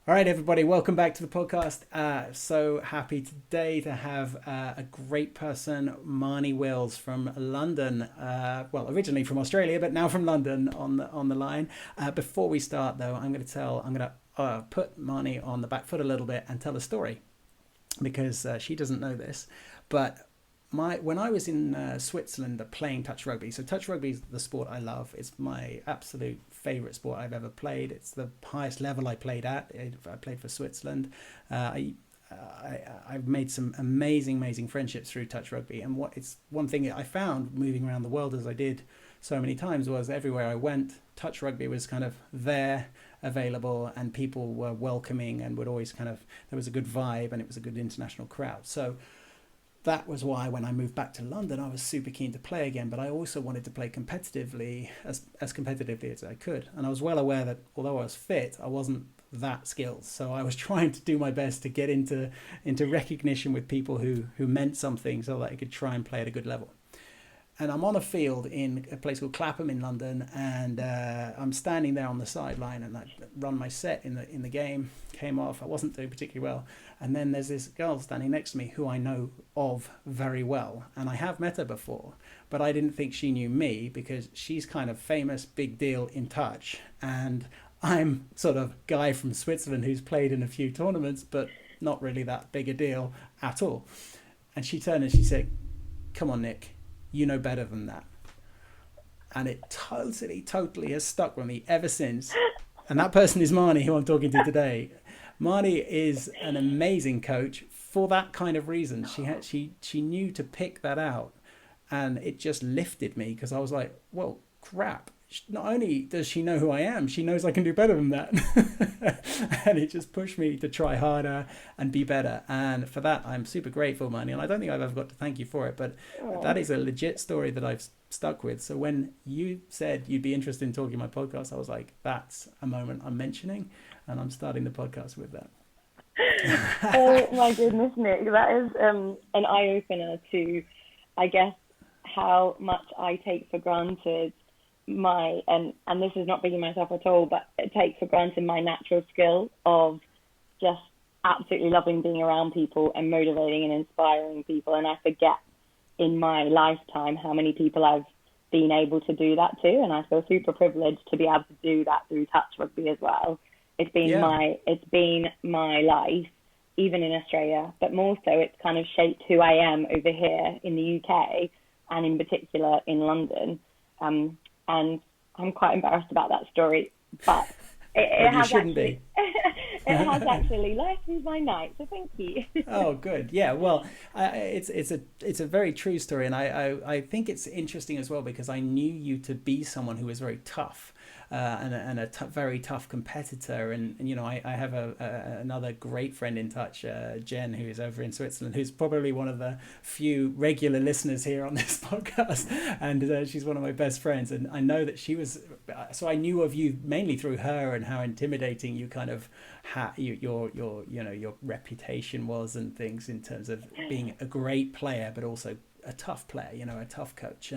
All right, everybody, welcome back to the podcast. So happy today to have a great person, Marnie Wills from London. Well, originally from Australia, but now from London on the line. Before we start, though, I'm going to put Marnie on the back foot a little bit and tell a story because she doesn't know this, but when I was in Switzerland playing touch rugby. So touch rugby is the sport I love. It's my absolute favorite sport I've ever played. It's the highest level I played at. I played for Switzerland. I've made some amazing friendships through touch rugby. And it's one thing I found moving around the world as I did so many times was everywhere I went, touch rugby was kind of there, available, and people were welcoming and would always there was a good vibe and it was a good international crowd. So that was why when I moved back to London, I was super keen to play again, but I also wanted to play competitively, as competitively as I could. And I was well aware that although I was fit, I wasn't that skilled. So I was trying to do my best to get into recognition with people who meant something so that I could try and play at a good level. And I'm on a field in a place called Clapham in London, and I'm standing there on the sideline, and I run my set in the game. Came off, I wasn't doing particularly well, and then there's this girl standing next to me who I know of very well, and I have met her before, but I didn't think she knew me because she's kind of famous, big deal in touch, and I'm sort of guy from Switzerland who's played in a few tournaments, but not really that big a deal at all. And she turned and she said, "Come on, Nick. You know better than that." And it totally has stuck with me ever since. And that person is Marnie, who I'm talking to today. Marnie is an amazing coach for that kind of reason. She knew to pick that out, and it just lifted me because I was like, well, crap. Not only does she know who I am, she knows I can do better than that. And it just pushed me to try harder and be better. And for that, I'm super grateful, Marnie. And I don't think I've ever got to thank you for it, but that is a legit story that I've stuck with. So when you said you'd be interested in talking my podcast, I was like, that's a moment I'm mentioning, and I'm starting the podcast with that. Oh my goodness, Nick, that is an eye-opener to, I guess, how much I take for granted and this is not being myself at all, but it takes for granted my natural skill of just absolutely loving being around people and motivating and inspiring people. And I forget in my lifetime how many people I've been able to do that to, and I feel super privileged to be able to do that through touch rugby as well. It's been my life, even in Australia, but more so it's kind of shaped who I am over here in the UK and in particular in London. And I'm quite embarrassed about that story, but it has actually, it has actually lightened my night. So thank you. Oh, good. Yeah. Well, it's a very true story, and I think it's interesting as well because I knew you to be someone who was very tough. And a very tough competitor, and you know I have another great friend in touch, Jen, who is over in Switzerland, who's probably one of the few regular listeners here on this podcast, and she's one of my best friends, and I know that she was. So I knew of you mainly through her and how intimidating you kind of your reputation was and things in terms of being a great player, but also a tough player, a tough coach,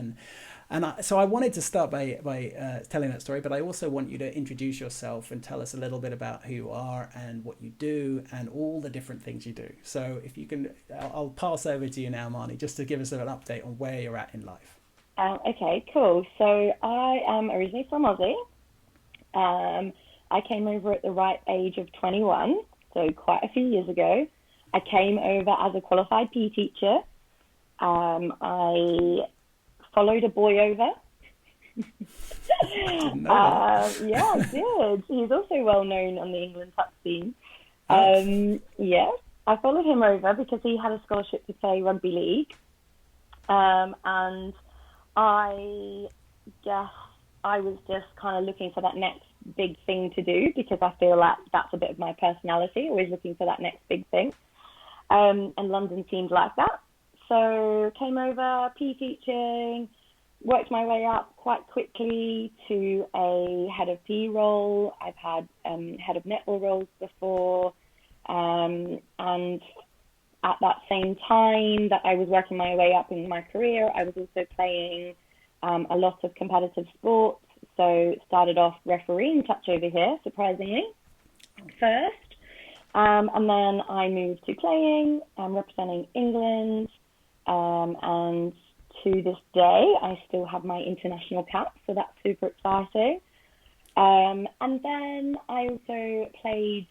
so I wanted to start by telling that story, but I also want you to introduce yourself and tell us a little bit about who you are and what you do and all the different things you do. So if you can, I'll pass over to you now, Marnie, just to give us an update on where you're at in life. Okay, cool. So I am originally from Aussie. I came over at the right age of 21, so quite a few years ago. I came over as a qualified PE teacher. I followed a boy over. Yeah, I did. He's also well known on the England touch scene. Yeah, I followed him over because he had a scholarship to play rugby league. And I guess I was just kind of looking for that next big thing to do because I feel like that's a bit of my personality, always looking for that next big thing. And London seemed like that. So came over, PE teaching, worked my way up quite quickly to a head of PE role. I've had head of netball roles before. And at that same time that I was working my way up in my career, I was also playing a lot of competitive sports. So started off refereeing touch over here, surprisingly, first. And then I moved to playing, representing England, and to this day, I still have my international cap, so that's super exciting. And then I also played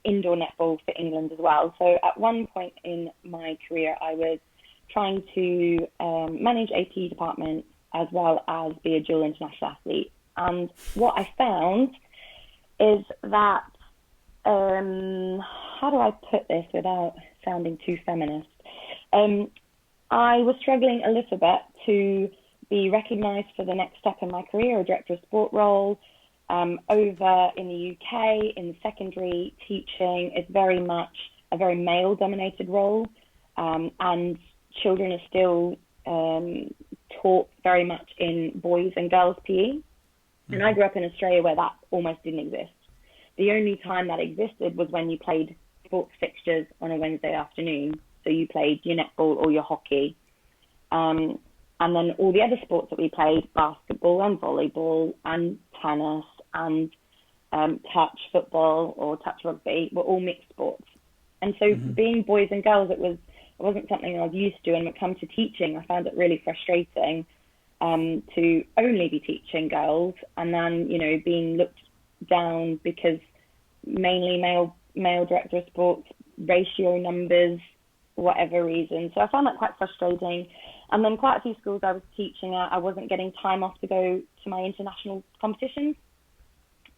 indoor netball for England as well. So at one point in my career, I was trying to manage a PE department as well as be a dual international athlete. And what I found is that, how do I put this without sounding too feminist? I was struggling a little bit to be recognised for the next step in my career, a director of sport role. Over in the UK, in secondary teaching, it's very much a very male-dominated role, and children are still taught very much in boys and girls PE. And I grew up in Australia where that almost didn't exist. The only time that existed was when you played sports fixtures on a Wednesday afternoon. So you played your netball or your hockey. And then all the other sports that we played, basketball and volleyball and tennis and touch football or touch rugby, were all mixed sports. And so being boys and girls, it wasn't something I was used to. And when it comes to teaching, I found it really frustrating to only be teaching girls and then, being looked down because mainly male director of sports, ratio numbers, whatever reason. So I found that quite frustrating. And then quite a few schools I was teaching at, I wasn't getting time off to go to my international competitions.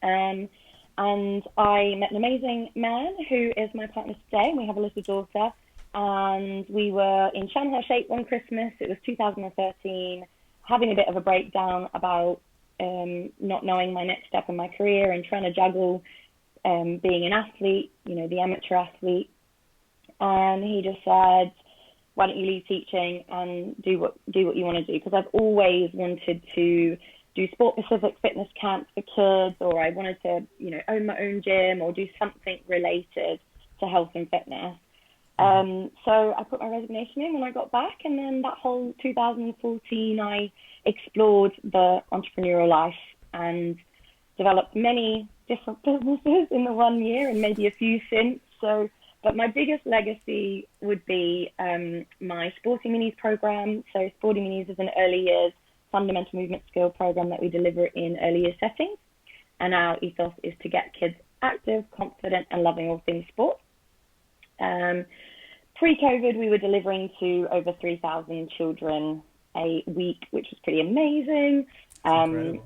And I met an amazing man who is my partner today, and we have a little daughter. And we were in Shanghai shape one Christmas. It was 2013, having a bit of a breakdown about not knowing my next step in my career and trying to juggle being an athlete, the amateur athlete. And he just said, why don't you leave teaching and do what you want to do? Because I've always wanted to do sport-specific fitness camps for kids, or I wanted to, own my own gym or do something related to health and fitness. So I put my resignation in when I got back, and then that whole 2014, I explored the entrepreneurial life and developed many different businesses in the 1 year and maybe a few since. But my biggest legacy would be my Sporty Minis program. So Sporty Minis is an early years fundamental movement skill program that we deliver in early year settings. And our ethos is to get kids active, confident, and loving all things sport. Pre-COVID, we were delivering to over 3,000 children a week, which was pretty amazing. During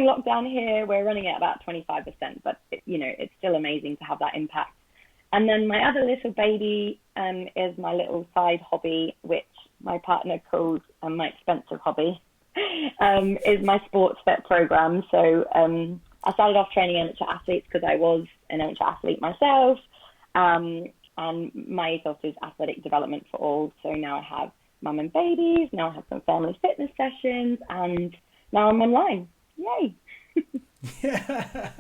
lockdown here, we're running at about 25%, but it's still amazing to have that impact. And then my other little baby is my little side hobby, which my partner calls my expensive hobby, is my SportsFit program. So I started off training amateur athletes because I was an amateur athlete myself. And my ethos is athletic development for all. So now I have mum and babies, now I have some family fitness sessions, and now I'm online. Yay! Yeah,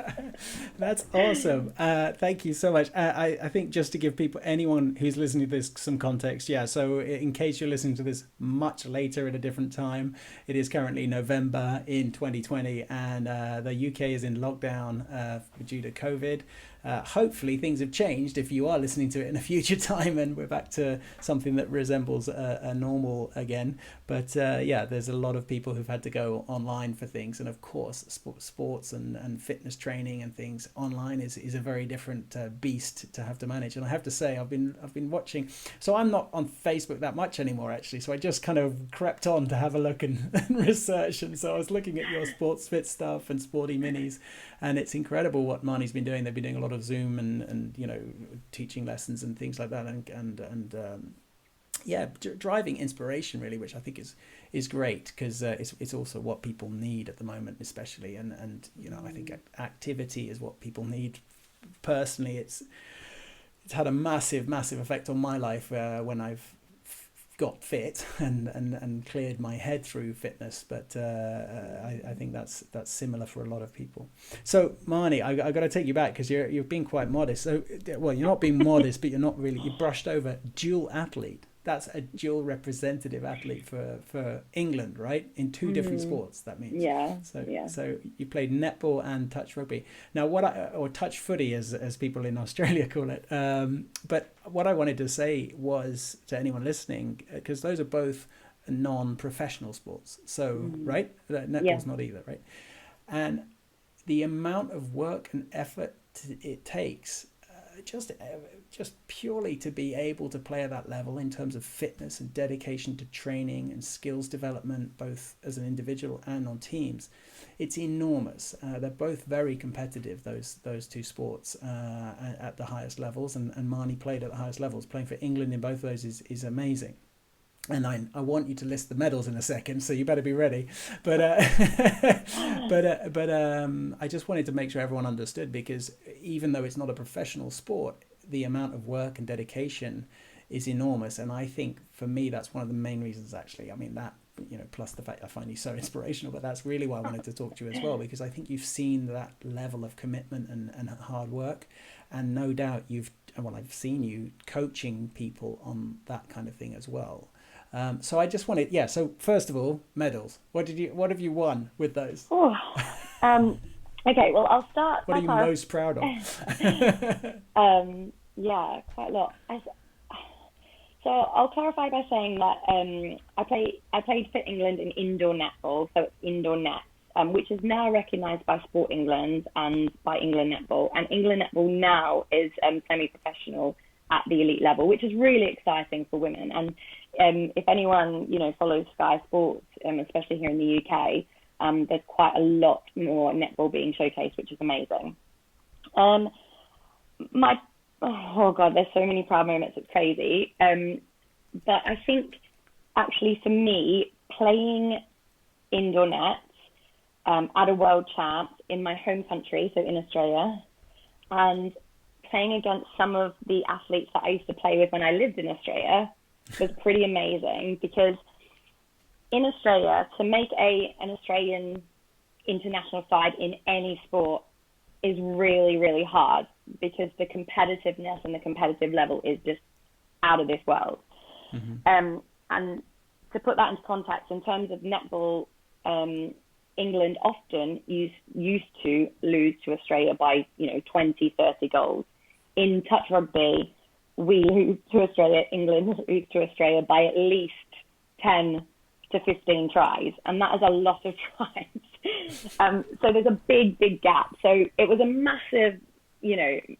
that's awesome. Thank you so much. I think just to give anyone who's listening to this some context, so in case you're listening to this much later at a different time, it is currently November in 2020 and the UK is in lockdown due to COVID. Hopefully things have changed if you are listening to it in a future time and we're back to something that resembles a normal again. But there's a lot of people who've had to go online for things, and of course sports and fitness training and things online is a very different beast to have to manage. And I have to say I've been watching, so I'm not on Facebook that much anymore actually, so I just kind of crept on to have a look and research, and so I was looking at your SportsFit stuff and Sporty Minis, and it's incredible what Marnie's been doing. They've been doing a lot of Zoom and teaching lessons and things like that, and driving inspiration really, which I think is great because it's also what people need at the moment, especially, and I think activity is what people need. Personally, it's had a massive effect on my life when I've got fit and cleared my head through fitness, but I think that's similar for a lot of people. So Marnie, I got to take you back because you've been quite modest. So you're not being modest, but you're not really. You brushed over dual athlete. that's a dual representative athlete for England, right? In two different sports, that means. Yeah. So you played netball and touch rugby. Now, or touch footy, as people in Australia call it. But what I wanted to say was to anyone listening, because those are both non-professional sports. So, right? Netball's not either, right? And the amount of work and effort it takes just purely to be able to play at that level in terms of fitness and dedication to training and skills development, both as an individual and on teams, it's enormous. They're both very competitive, those two sports, at the highest levels, and Marnie played at the highest levels. Playing for England in both of those is amazing. And I want you to list the medals in a second, so you better be ready. But I just wanted to make sure everyone understood, because even though it's not a professional sport, the amount of work and dedication is enormous. And I think for me, that's one of the main reasons, actually. I mean, that, plus the fact I find you so inspirational, but that's really why I wanted to talk to you as well, because I think you've seen that level of commitment and hard work. And no doubt I've seen you coaching people on that kind of thing as well. So I just wanted, so first of all, medals. What have you won with those? Okay, well, I'll start. What are you most proud of? Quite a lot. So I'll clarify by saying that I played for England in indoor netball, so it's indoor nets, which is now recognised by Sport England and by England Netball. And England Netball now is semi-professional at the elite level, which is really exciting for women. And if anyone follows Sky Sports, especially here in the UK, there's quite a lot more netball being showcased, which is amazing. There's so many proud moments, it's crazy. But I think actually for me, playing indoor nets at a world champ in my home country, so in Australia, and playing against some of the athletes that I used to play with when I lived in Australia was pretty amazing, because in Australia, to make an Australian international side in any sport is really, really hard, because the competitiveness and the competitive level is just out of this world. And to put that into context, in terms of netball, England often used to lose to Australia by 20, 30 goals. In touch rugby, we lose to Australia, England lose to Australia by at least 10 to 15 tries, and that is a lot of tries. So there's a big, big gap. So it was a massive,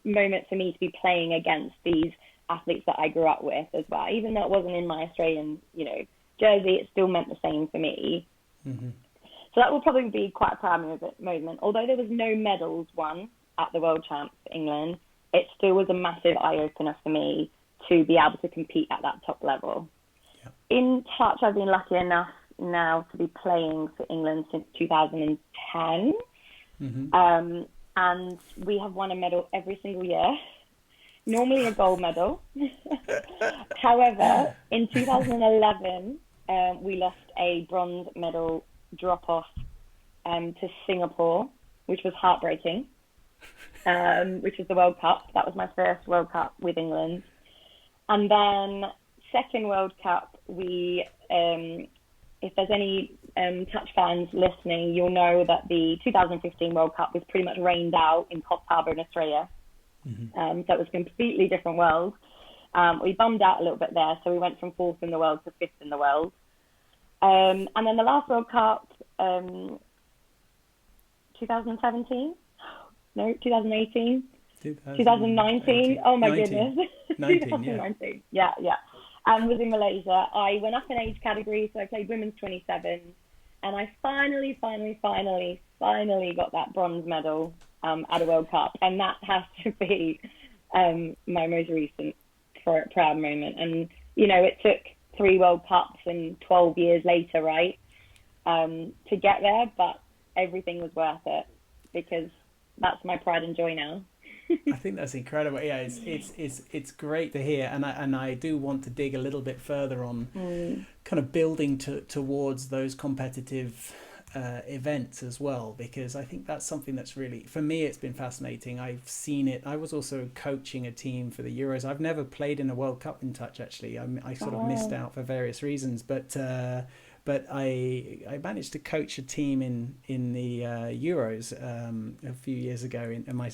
moment for me to be playing against these athletes that I grew up with as well. Even though it wasn't in my Australian, jersey, it still meant the same for me. So that will probably be quite a proud moment. Although there was no medals won at the World Champs for England, it still was a massive eye-opener for me to be able to compete at that top level. Yep. In touch, I've been lucky enough now to be playing for England since 2010. And we have won a medal every single year, normally a gold medal. However, in 2011, we lost a bronze medal drop-off to Singapore, which was heartbreaking. Which was the World Cup. That was my first World Cup with England. And then second World Cup, we, if there's any touch fans listening, you'll know that the 2015 World Cup was pretty much rained out in Coffs Harbour in Australia. So it was a completely different world. We bummed out a little bit there, so we went from fourth in the world to fifth in the world. And then the last World Cup, 2017? No, 2018? 2019? Oh my 19. Goodness. 2019, yeah. Was in Malaysia. I went up in age category, so I played women's 27, and I finally got that bronze medal at a World Cup, and that has to be my most recent proud moment. And it took 3 World Cups and 12 years later, right, to get there, but everything was worth it, because that's my pride and joy now. I think that's incredible. Yeah, it's great to hear, and I do want to dig a little bit further on kind of building towards those competitive events as well, because I think that's something that's really, for me, it's been fascinating. I've seen it. I was also coaching a team for the Euros. I've never played in a World Cup in touch, actually. I sort of missed out for various reasons, but I managed to coach a team in the Euros a few years ago in my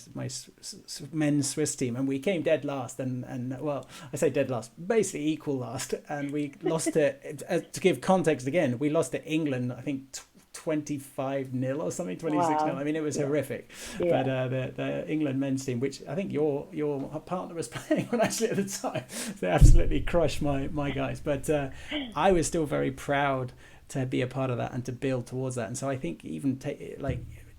men's Swiss team, and we came dead last, and well, I say dead last, basically equal last, and we lost to give context again, we lost to England, I think 25-0 or something, 26-0. Wow. I mean, it was horrific. Yeah. But the England men's team, which I think your partner was playing on actually at the time, they absolutely crushed my guys. But I was still very proud to be a part of that and to build towards that. And so I think even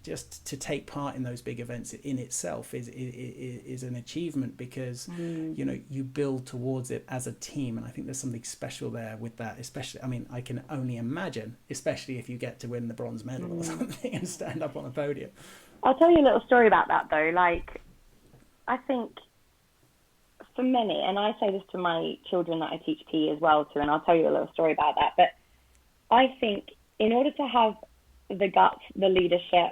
just to take part in those big events in itself is an achievement, because you build towards it as a team, and I think there's something special there with that. Especially, I mean, I can only imagine, especially if you get to win the bronze medal or something and stand up on a podium. I'll tell you a little story about that though. Like, I think for many, and I say this to my children that I teach PE as well too, and I'll tell you a little story about that. But I think in order to have the guts, the leadership,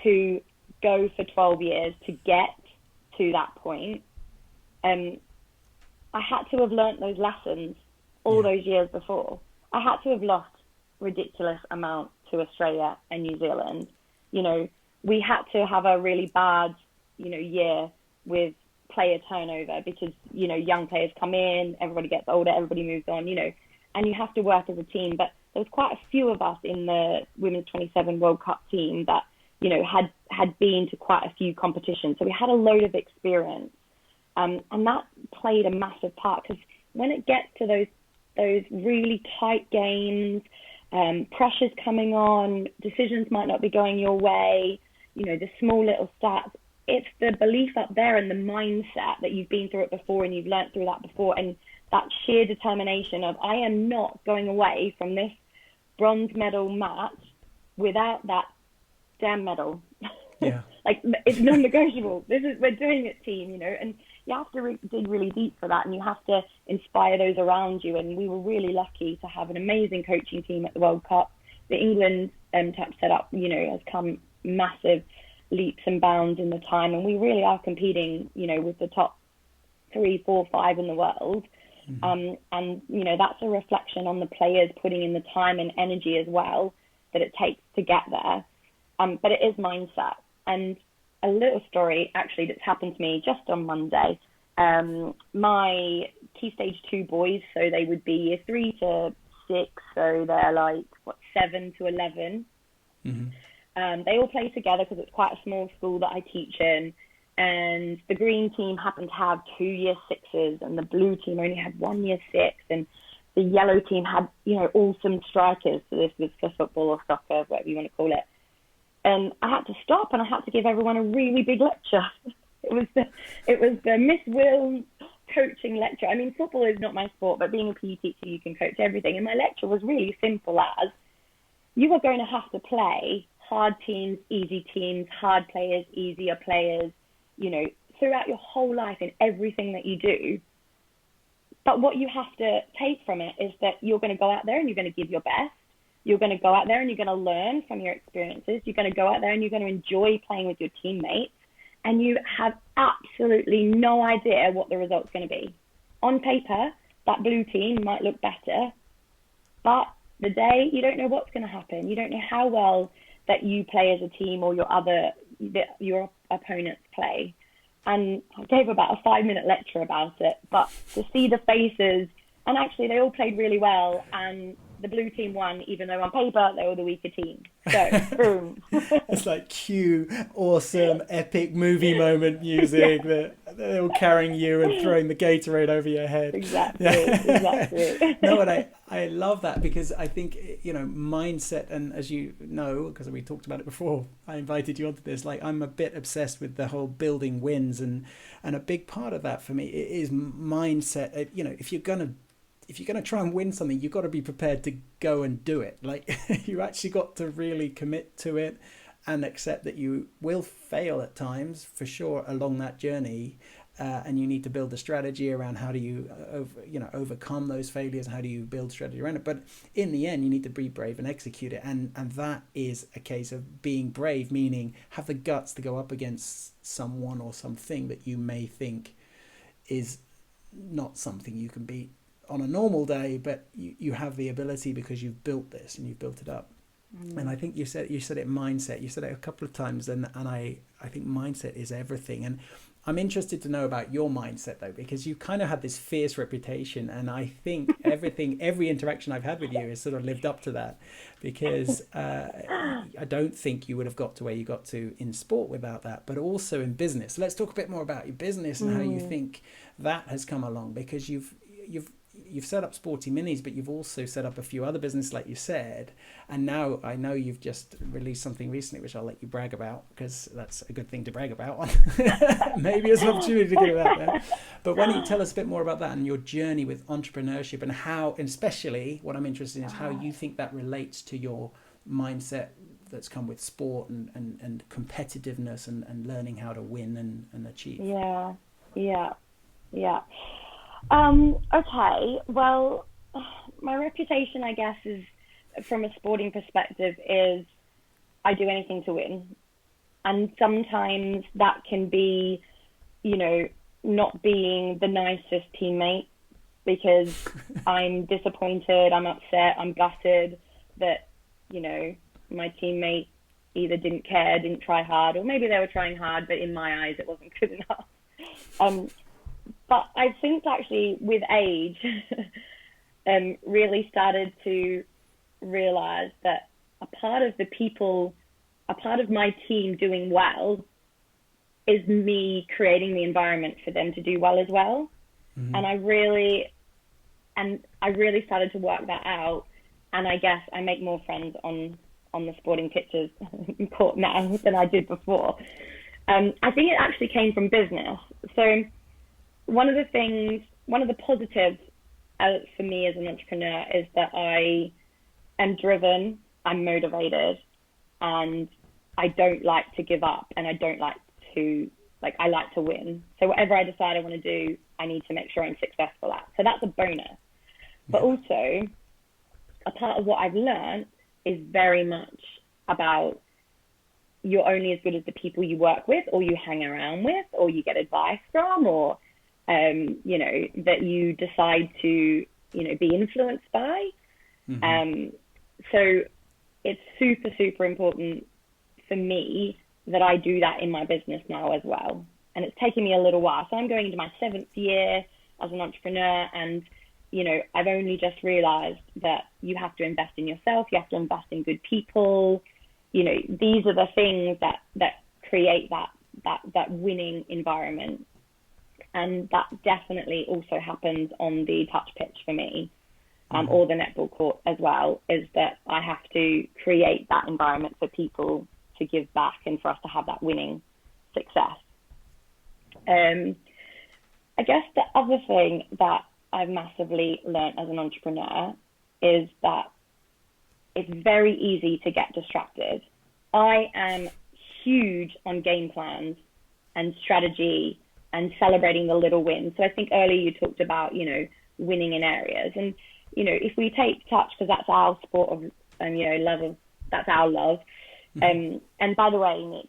to go for 12 years to get to that point, I had to have learnt those lessons all those years before. I had to have lost ridiculous amount to Australia and New Zealand. We had to have a really bad, year with player turnover, because, young players come in, everybody gets older, everybody moves on, and you have to work as a team. But there was quite a few of us in the Women's 27 World Cup team that, had been to quite a few competitions. So we had a load of experience. And that played a massive part, because when it gets to those really tight games, pressure's coming on, decisions might not be going your way, the small little stats, it's the belief up there and the mindset that you've been through it before and you've learnt through that before, and that sheer determination of, I am not going away from this bronze medal match without that damn medal. Yeah. Like, it's non-negotiable. We're doing it, team, and you have to dig really deep for that, and you have to inspire those around you. And we were really lucky to have an amazing coaching team at the World Cup. The England Touch setup, has come massive leaps and bounds in the time, and we really are competing, with the top 3, 4, 5 in the world. And that's a reflection on the players putting in the time and energy as well that it takes to get there. But it is mindset. And a little story actually that's happened to me just on Monday. My Key Stage 2 boys, so they would be year 3 to 6, so they're like 7 to 11. They all play together because it's quite a small school that I teach in. And the green team happened to have 2 year 6s, and the blue team only had 1 year 6, and the yellow team had, awesome strikers. So this was for football or soccer, whatever you want to call it. And I had to stop, and I had to give everyone a really big lecture. It was the Miss Wills coaching lecture. I mean, football is not my sport, but being a PE teacher, you can coach everything. And my lecture was really simple as, you are going to have to play hard teams, easy teams, hard players, easier players, throughout your whole life in everything that you do. But what you have to take from it is that you're going to go out there and you're going to give your best. You're going to go out there and you're going to learn from your experiences. You're going to go out there and you're going to enjoy playing with your teammates. And you have absolutely no idea what the result's going to be. On paper, that blue team might look better, but the day, you don't know what's going to happen. You don't know how well that you play as a team or your opponents play. And I gave about a 5-minute lecture about it, but to see the faces, and actually they all played really well, and the blue team won, even though on paper they were the weaker team. So, boom. It's like cue, awesome, epic movie moment music that they're all carrying you and throwing the Gatorade over your head. Exactly, exactly. No, and I love that, because I think, mindset, and as you know, because we talked about it before, I invited you onto this, like, I'm a bit obsessed with the whole building wins, and a big part of that for me is mindset. If you're going to try and win something, you've got to be prepared to go and do it. Like, you actually got to really commit to it and accept that you will fail at times, for sure, along that journey. and you need to build a strategy around how do you overcome those failures, how do you build strategy around it. But in the end, you need to be brave and execute it, and that is a case of being brave, meaning have the guts to go up against someone or something that you may think is not something you can beat on a normal day, but you have the ability because you've built this and you've built it up. And I think you said it mindset. You said it a couple of times, and I think mindset is everything. And I'm interested to know about your mindset though, because you kind of had this fierce reputation, and I think every interaction I've had with you has sort of lived up to that, because I don't think you would have got to where you got to in sport without that, but also in business. So let's talk a bit more about your business and how you think that has come along, because you've set up Sporty Minis, but you've also set up a few other businesses, like you said. And now I know you've just released something recently, which I'll let you brag about, because that's a good thing to brag about. Maybe it's an opportunity to get it out there. But why don't you tell us a bit more about that and your journey with entrepreneurship, and how, and especially what I'm interested in is how you think that relates to your mindset that's come with sport and competitiveness and learning how to win and achieve. Yeah. Okay, well, my reputation, I guess, is, from a sporting perspective, is I do anything to win. And sometimes that can be, not being the nicest teammate, because I'm disappointed, I'm upset, I'm gutted that, my teammate either didn't care, didn't try hard, or maybe they were trying hard, but in my eyes it wasn't good enough. But I think actually with age, really started to realize that a part of my team doing well is me creating the environment for them to do well as well. Mm-hmm. And I really started to work that out. And I guess I make more friends on the sporting pitches in court now than I did before. I think it actually came from business. So one of the positives for me as an entrepreneur is that I am driven, I'm motivated, and I don't like to give up, and I don't like to, I like to win. So whatever I decide I want to do, I need to make sure I'm successful at. So that's a bonus. Yeah. But also, a part of what I've learned is very much about you're only as good as the people you work with, or you hang around with, or you get advice from, or that you decide to, be influenced by. Mm-hmm. So it's super, super important for me that I do that in my business now as well. And it's taken me a little while. So I'm going into my 7th year as an entrepreneur, and, I've only just realized that you have to invest in yourself. You have to invest in good people. These are the things that create that winning environment. And that definitely also happens on the touch pitch for me, or the netball court as well, is that I have to create that environment for people to give back and for us to have that winning success. I guess the other thing that I've massively learned as an entrepreneur is that it's very easy to get distracted. I am huge on game plans and strategy and celebrating the little wins. So I think earlier you talked about, winning in areas. And, if we take touch, because that's our sport of, that's our love. Mm-hmm. And by the way, Nick,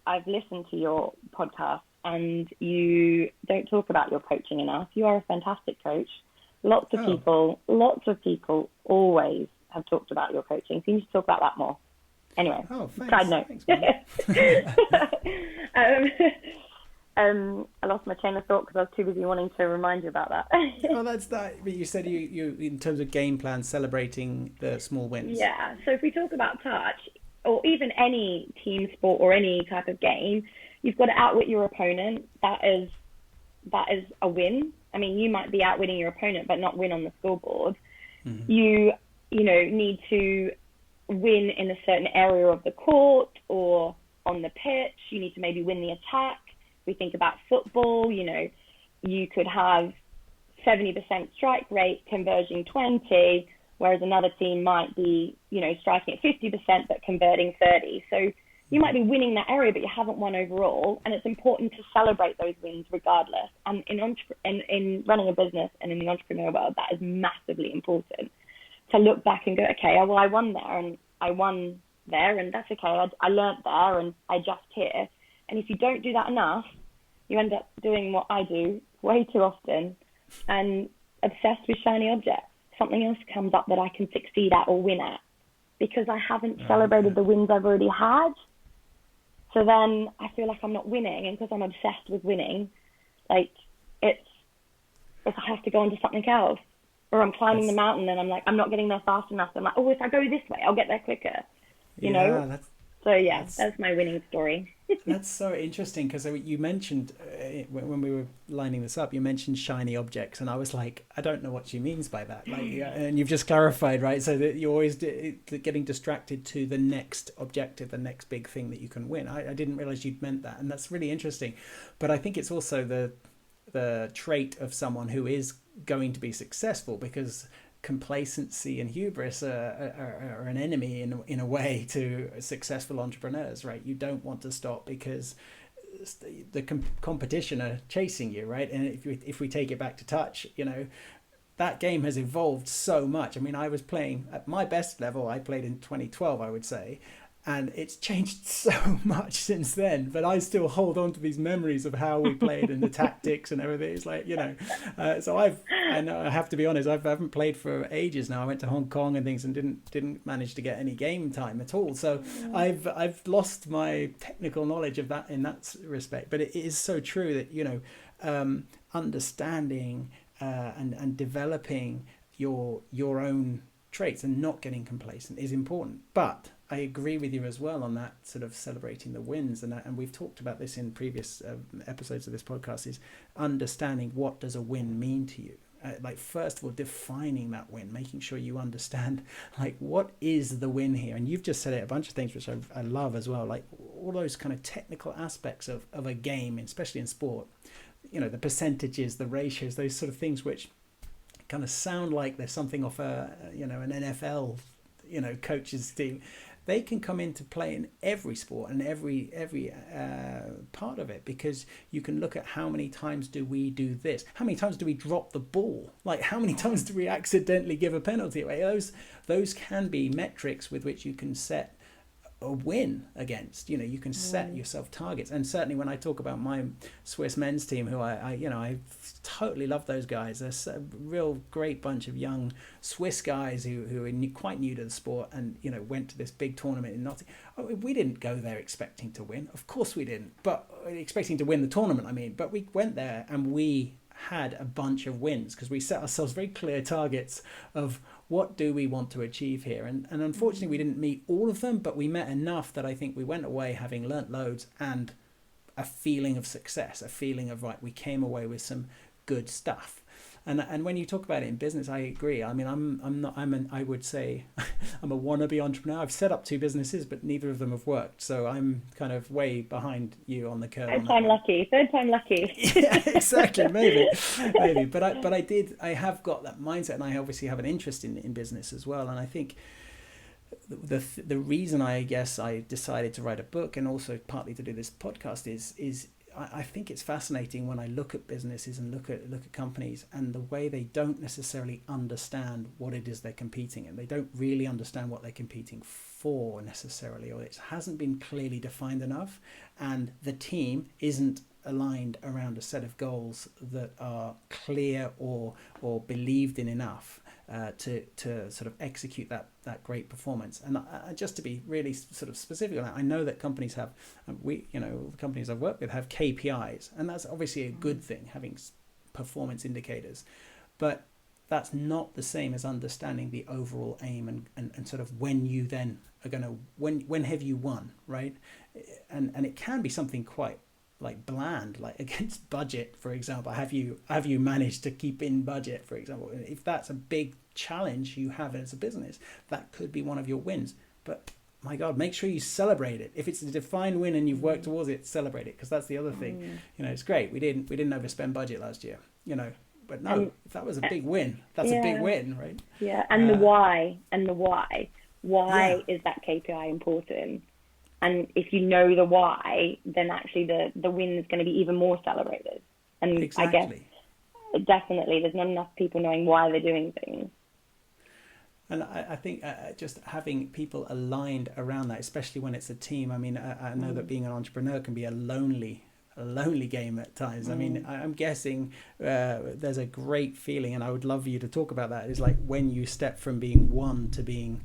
I've listened to your podcast, and you don't talk about your coaching enough. You are a fantastic coach. Lots of people always have talked about your coaching. So you need to talk about that more. Anyway, side note. I lost my chain of thought because I was too busy wanting to remind you about that. That's that. But you said you in terms of game plan, celebrating the small wins. Yeah. So if we talk about touch, or even any team sport or any type of game, you've got to outwit your opponent. That is a win. I mean, you might be outwitting your opponent, but not win on the scoreboard. Mm-hmm. You need to win in a certain area of the court or on the pitch. You need to maybe win the attack. We think about football, you could have 70% strike rate converting 20, whereas another team might be, striking at 50% but converting 30. So You might be winning that area, but you haven't won overall. And it's important to celebrate those wins regardless. And in running a business and in the entrepreneur world, that is massively important. To look back and go, okay, well, I won there and I won there, and that's okay. I learnt there and I just here. And if you don't do that enough, you end up doing what I do way too often and obsessed with shiny objects. Something else comes up that I can succeed at or win at because I haven't celebrated the wins I've already had. So then I feel like I'm not winning, and because I'm obsessed with winning, like it's I have to go on to something else. Or I'm climbing the mountain and I'm like, I'm not getting there fast enough. I'm like, oh, if I go this way, I'll get there quicker. You know? So yeah, that's my winning story. That's so interesting, because you mentioned when we were lining this up, you mentioned shiny objects, and I was like, I don't know what she means by that. Like, and you've just clarified, right? So that you're always getting distracted to the next objective, the next big thing that you can win. I didn't realize you'd meant that, and that's really interesting. But I think it's also the trait of someone who is going to be successful, because complacency and hubris are an enemy in a way to successful entrepreneurs, right? You don't want to stop because the competition are chasing you, right? And if we take it back to touch, you know, that game has evolved so much. I mean, I was playing at my best level, I played in 2012, I would say, and it's changed so much since then, but I still hold on to these memories of how we played and the tactics and everything. It's like, you know, so I have to be honest, I haven't played for ages now. I went to Hong Kong and things and didn't manage to get any game time at all. So I've lost my technical knowledge of that in that respect. But it is so true that, you know, understanding and developing your own traits and not getting complacent is important. But I agree with you as well on that sort of celebrating the wins, and we've talked about this in previous episodes of this podcast, is understanding what does a win mean to you. Like, first of all, defining that win, making sure you understand, like, what is the win here? And you've just said it, a bunch of things which I love as well, like all those kind of technical aspects of a game, especially in sport, you know, the percentages, the ratios, those sort of things which kind of sound like there's something off an NFL, you know, coach's team. They can come into play in every sport and every part of it, because you can look at how many times do we do this, how many times do we drop the ball, like how many times do we accidentally give a penalty away. Those can be metrics with which you can set a win against. You know, you can set yourself targets. And certainly when I talk about my Swiss men's team, who I totally love those guys. They're a real great bunch of young Swiss guys who are quite new to the sport, and, you know, went to this big tournament in Nottingham. We didn't go there expecting to win, of course we didn't, but expecting to win the tournament, I mean, but we went there and we had a bunch of wins because we set ourselves very clear targets of what do we want to achieve here, and unfortunately we didn't meet all of them, but we met enough that I think we went away having learnt loads and a feeling of success, a feeling of, right, we came away with some good stuff. And when you talk about it in business, I agree. I mean, I would say I'm a wannabe entrepreneur. I've set up 2 businesses, but neither of them have worked. So I'm kind of way behind you on the curve. Third time lucky. Yeah, exactly. Maybe. But I have got that mindset, and I obviously have an interest in business as well. And I think the reason I guess I decided to write a book, and also partly to do this podcast, is I think it's fascinating when I look at businesses and look at companies, and the way they don't necessarily understand what it is they're competing in. They don't really understand what they're competing for necessarily, or it hasn't been clearly defined enough, and the team isn't aligned around a set of goals that are clear or believed in enough to sort of execute that great performance. And just to be really sort of specific on that, I know that companies have, the companies I've worked with have KPIs, and that's obviously a good thing, having performance indicators, but that's not the same as understanding the overall aim and sort of when you then are going to, when have you won, right? And it can be something quite like bland, like against budget, for example. Have you managed to keep in budget, for example? If that's a big challenge you have as a business, that could be one of your wins. But my God, make sure you celebrate it. If it's a defined win and you've worked towards it, celebrate it, because that's the other thing. You know, it's great. We didn't overspend budget last year, you know, but no, if that was a big win, that's a big win, right? Yeah, and the why. Why is that KPI important? And if you know the why, then actually the win is going to be even more celebrated. And Exactly. I guess definitely there's not enough people knowing why they're doing things. And I think just having people aligned around that, especially when it's a team. I mean, I know that being an entrepreneur can be a lonely game at times. I mean, I'm guessing there's a great feeling, and I would love you to talk about that. Is like when you step from being one to being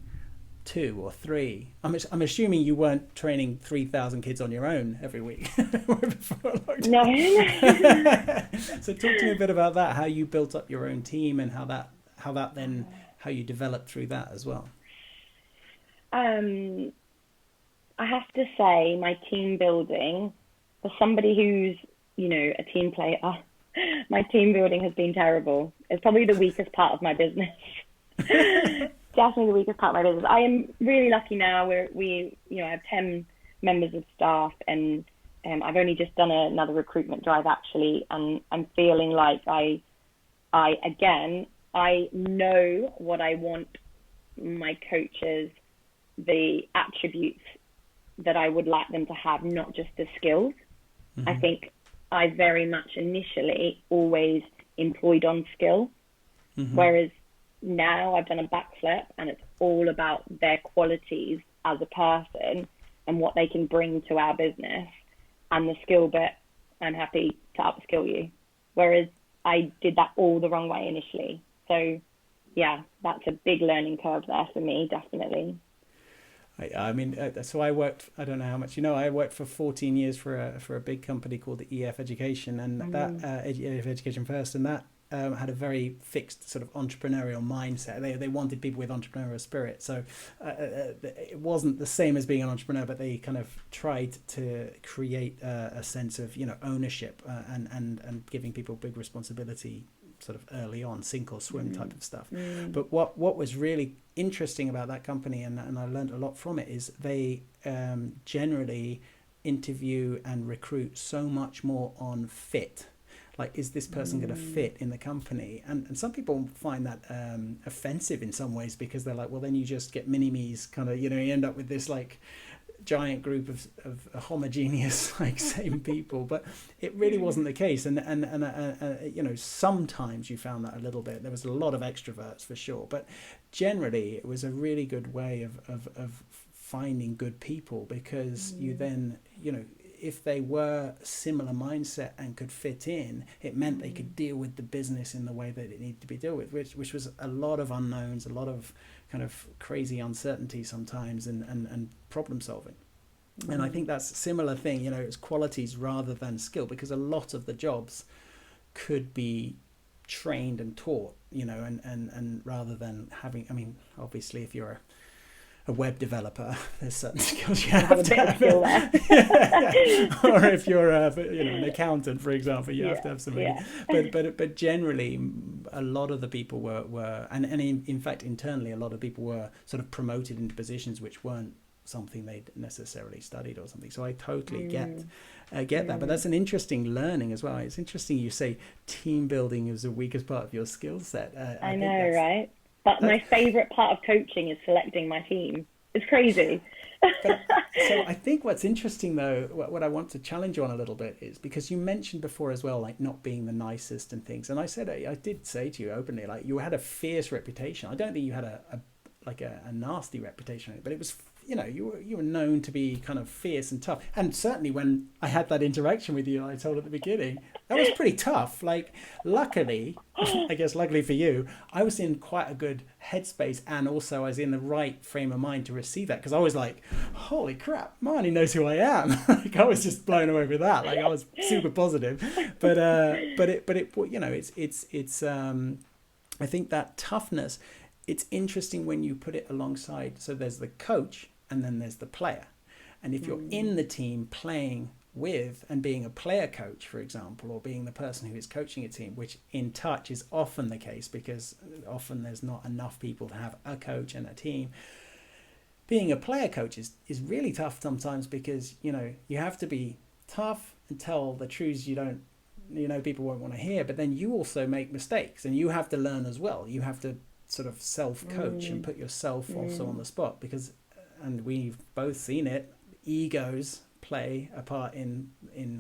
2 or 3. I'm assuming you weren't training 3,000 kids on your own every week. No. So talk to me a bit about that. How you built up your own team, and how you developed through that as well. I have to say, my team building, for somebody who's, a team player, my team building has been terrible. It's probably the weakest part of my business. Definitely the weakest part of my business. I am really lucky now I have 10 members of staff, and I've only just done another recruitment drive actually, and I'm feeling like I know what I want my coaches, the attributes that I would like them to have, not just the skills. Mm-hmm. I think I very much initially always employed on skill, whereas now I've done a backflip and it's all about their qualities as a person and what they can bring to our business. And the skill bit, I'm happy to upskill you. Whereas I did that all the wrong way initially. So yeah, that's a big learning curve there for me, definitely. I mean, so I worked, I don't know how much you know, I worked for 14 years for a big company called the EF Education, and that EF Education First, and that had a very fixed sort of entrepreneurial mindset. They wanted people with entrepreneurial spirit. So it wasn't the same as being an entrepreneur, but they kind of tried to create a sense of, ownership and giving people big responsibility sort of early on, sink or swim type of stuff. But what was really interesting about that company, and I learned a lot from it, is they generally interview and recruit so much more on fit. Like, is this person going to fit in the company? And some people find that offensive in some ways, because they're like, well, then you just get mini-me's kind of, you end up with this like giant group of homogeneous like same people. But it really wasn't the case. And sometimes you found that a little bit. There was a lot of extroverts for sure, but generally it was a really good way of finding good people, because you then, if they were similar mindset and could fit in, it meant they could deal with the business in the way that it needed to be dealt with, which was a lot of unknowns, a lot of kind of crazy uncertainty sometimes, and problem solving. And I think that's a similar thing, it's qualities rather than skill, because a lot of the jobs could be trained and taught, and rather than having, I mean, obviously if you're a web developer, there's certain skills you have to have. Or if you're an accountant, for example, you have to have something. But generally, a lot of the people were and in fact internally, a lot of people were sort of promoted into positions which weren't something they'd necessarily studied or something. So I totally get that. But that's an interesting learning as well. It's interesting you say team building is the weakest part of your skill set. I know, right? But my favorite part of coaching is selecting my team. It's crazy. So I think what's interesting, though, what I want to challenge you on a little bit is, because you mentioned before as well, like not being the nicest and things. And I did say to you openly, like you had a fierce reputation. I don't think you had a nasty reputation, but it was, you were known to be kind of fierce and tough. And certainly when I had that interaction with you, I told at the beginning, that was pretty tough. Like, luckily for you, I was in quite a good headspace, and also I was in the right frame of mind to receive that, because I was like, holy crap, Marnie knows who I am. Like, I was just blown away with that. Like, I was super positive. But it's I think that toughness, it's interesting when you put it alongside. So there's the coach and then there's the player. And if you're in the team playing with and being a player coach, for example, or being the person who is coaching a team, which in touch is often the case, because often there's not enough people to have a coach and a team. Being a player coach is really tough sometimes, because, you have to be tough and tell the truths people won't want to hear, but then you also make mistakes and you have to learn as well. You have to sort of self-coach and put yourself also on the spot, because, and we've both seen it, egos play a part in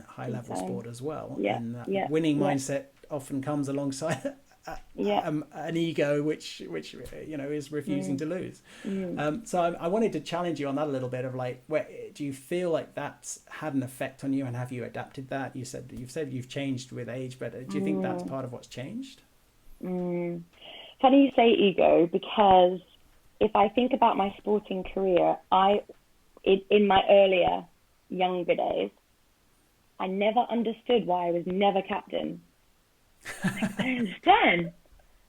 high level sport as well, and that winning mindset often comes alongside an ego which is refusing to lose. So I wanted to challenge you on that a little bit of like, where do you feel like that's had an effect on you, and have you adapted that? You've said you've changed with age, but do you think that's part of what's changed? Funny you say ego, because if I think about my sporting career, in my earlier, younger days, I never understood why I was never captain. I understand.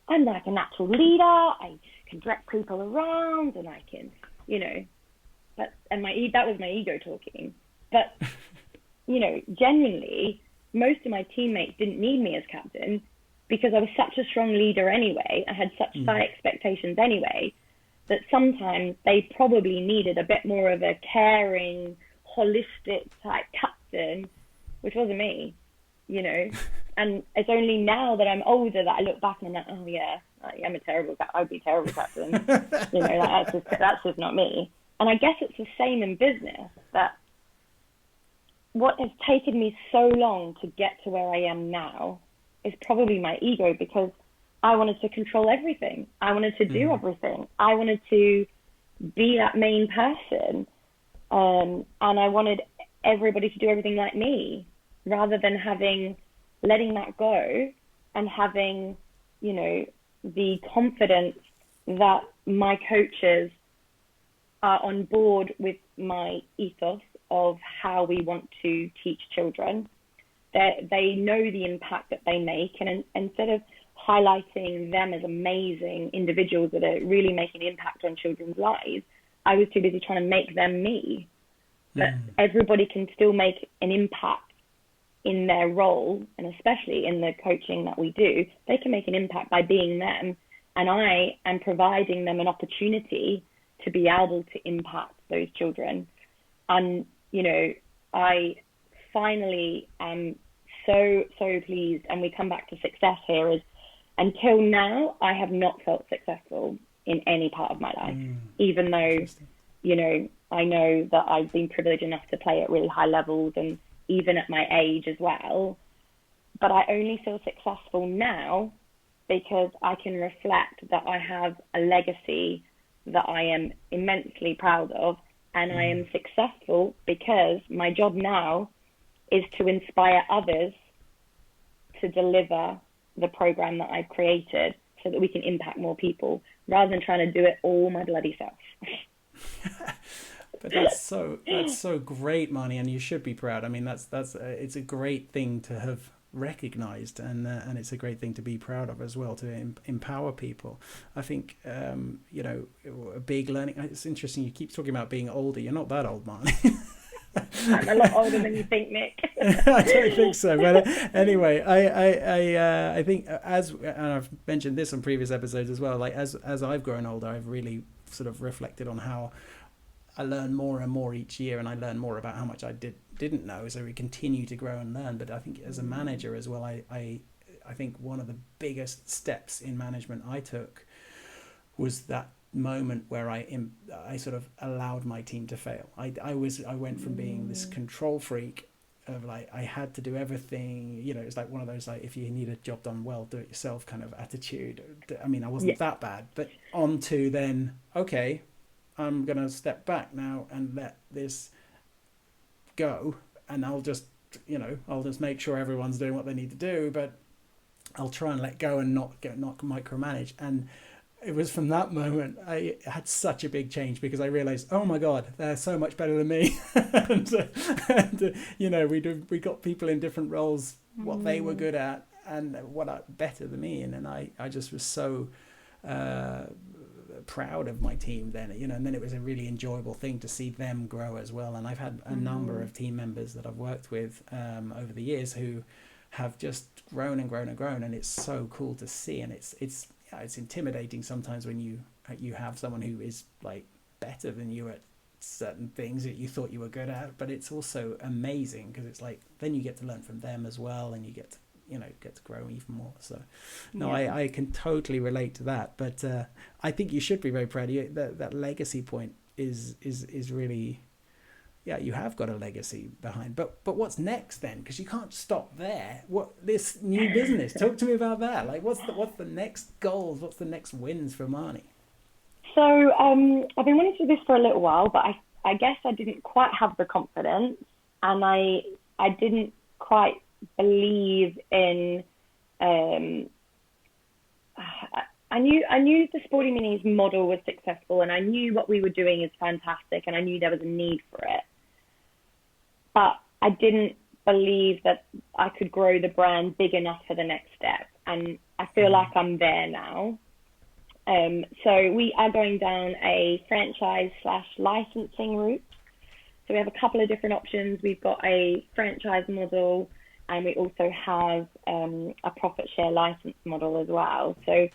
I'm like a natural leader. I can direct people around, and I can, that was my ego talking. But, genuinely, most of my teammates didn't need me as captain because I was such a strong leader anyway. I had such high expectations anyway, that sometimes they probably needed a bit more of a caring, holistic type captain, which wasn't me, And it's only now that I'm older that I look back and I'm like, oh yeah, I'm a terrible I'd be a terrible captain. That's just not me. And I guess it's the same in business, that what has taken me so long to get to where I am now is probably my ego, because I wanted to control everything. I wanted to do everything. I wanted to be that main person. And I wanted everybody to do everything like me, rather than letting that go and having, the confidence that my coaches are on board with my ethos of how we want to teach children. They know the impact that they make, and instead of highlighting them as amazing individuals that are really making an impact on children's lives, I was too busy trying to make them me. But everybody can still make an impact in their role, and especially in the coaching that we do, they can make an impact by being them. And I am providing them an opportunity to be able to impact those children. And, I finally am so pleased, and we come back to success here, is until now, I have not felt successful in any part of my life, even though, I know that I've been privileged enough to play at really high levels, and even at my age as well. But I only feel successful now because I can reflect that I have a legacy that I am immensely proud of, and I am successful because my job now is to inspire others to deliver the program that I've created so that we can impact more people, rather than trying to do it all my bloody self. But that's so great, Marnie, and you should be proud. I mean, it's a great thing to have recognized, and it's a great thing to be proud of as well, to empower people. I think a big learning. It's interesting, you keep talking about being older. You're not that old, Marnie. I'm a lot older than you think, Nick. I don't think so, but anyway, I think, and I've mentioned this on previous episodes as well, like as I've grown older, I've really sort of reflected on how I learn more and more each year, and I learn more about how much I didn't know, so we continue to grow and learn. But I think as a manager as well, I think one of the biggest steps in management I took was that moment where I sort of allowed my team to fail. I went from being this control freak of like, I had to do everything, it's like one of those, like, if you need a job done well, do it yourself kind of attitude. I mean, I wasn't that bad, but on to then, okay, I'm going to step back now and let this go, and I'll just make sure everyone's doing what they need to do, but I'll try and let go and not micromanage. And it was from that moment I had such a big change, because I realized, oh my God, they're so much better than me. We got people in different roles, what they were good at and what are better than me. And then I just was so proud of my team then, and then it was a really enjoyable thing to see them grow as well. And I've had a number of team members that I've worked with over the years who have just grown and grown and grown, and it's so cool to see. And it's intimidating sometimes when you have someone who is like better than you at certain things that you thought you were good at, but it's also amazing because it's like then you get to learn from them as well, and you get to grow even more. So I can totally relate to that, but I think you should be very proud of you. That legacy point is really yeah, you have got a legacy behind. But what's next then? Because you can't stop there. What this new business? Talk to me about that. Like, what's the next goals? What's the next wins for Marnie? So I've been wanting to do this for a little while, but I guess I didn't quite have the confidence, and I didn't quite believe in. I knew the Sporty Minis model was successful, and I knew what we were doing is fantastic, and I knew there was a need for it. But I didn't believe that I could grow the brand big enough for the next step, and I feel like I'm there now. So we are going down a franchise/licensing route. So we have a couple of different options. We've got a franchise model, and we also have a profit share license model as well. So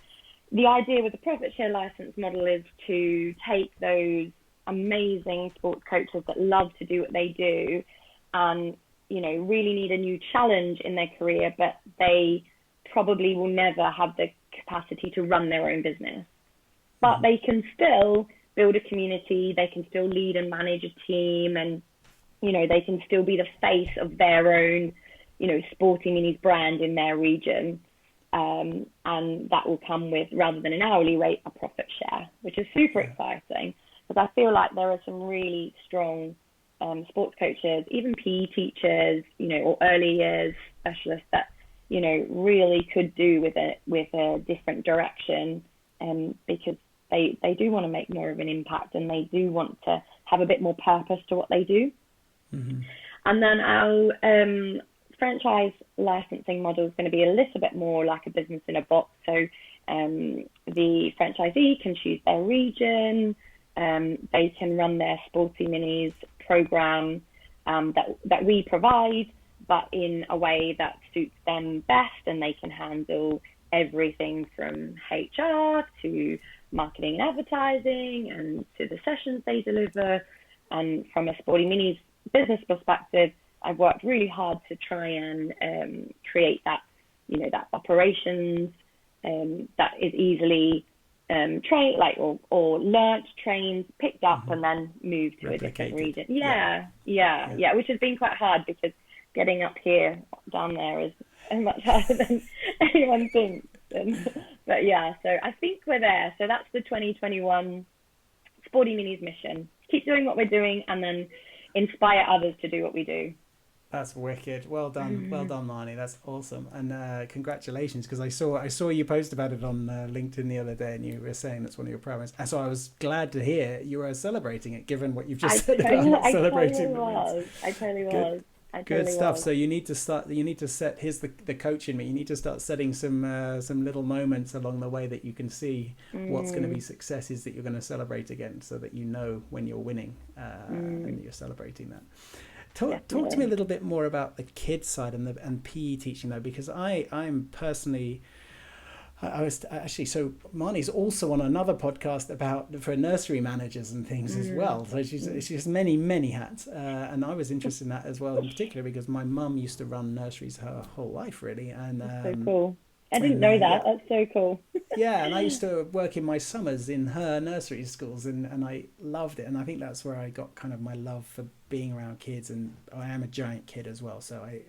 the idea with the profit share license model is to take those amazing sports coaches that love to do what they do and, you know, really need a new challenge in their career, but they probably will never have the capacity to run their own business. But they can still build a community, they can still lead and manage a team, and, you know, they can still be the face of their own, you know, Sporty Minis brand in their region. And that will come with, rather than an hourly rate, a profit share, which is super exciting, because I feel like there are some really strong sports coaches, even PE teachers, you know, or early years specialists that, you know, really could do with a different direction, because they do want to make more of an impact, and they do want to have a bit more purpose to what they do. Mm-hmm. And then our franchise licensing model is going to be a little bit more like a business in a box. So the franchisee can choose their region, they can run their Sporty Minis program that we provide, but in a way that suits them best, and they can handle everything from HR to marketing and advertising and to the sessions they deliver. And from a Sporty Minis business perspective, I've worked really hard to try and create that, you know, that operations that is easily trained, like or learnt, trained, picked up, and then moved to a different region. Yeah, which has been quite hard, because getting up here, down there is much harder than anyone thinks. But yeah, so I think we're there. So that's the 2021 Sporty Minis mission. Keep doing what we're doing, and then inspire others to do what we do. That's wicked. Well done, Marnie. That's awesome, and congratulations, because I saw you post about it on LinkedIn the other day, and you were saying that's one of your proudest. And so I was glad to hear you were celebrating it, given what you've just said about celebrating. I totally was. Good stuff. So you need to start. You need to set. Here's the coach in me. You need to start setting some little moments along the way that you can see what's going to be successes that you're going to celebrate again, so that you know when you're winning and you're celebrating that. Talk to me a little bit more about the kids side and PE teaching, though, because I'm personally. I was actually, so Marnie's also on another podcast for nursery managers and things as well. So she has many hats, and I was interested in that as well, in particular because my mum used to run nurseries her whole life, really. And that's so cool. I didn't know that. Yeah. That's so cool. Yeah, and I used to work in my summers in her nursery schools, and I loved it. And I think that's where I got kind of my love for being around kids, and I am a giant kid as well, so I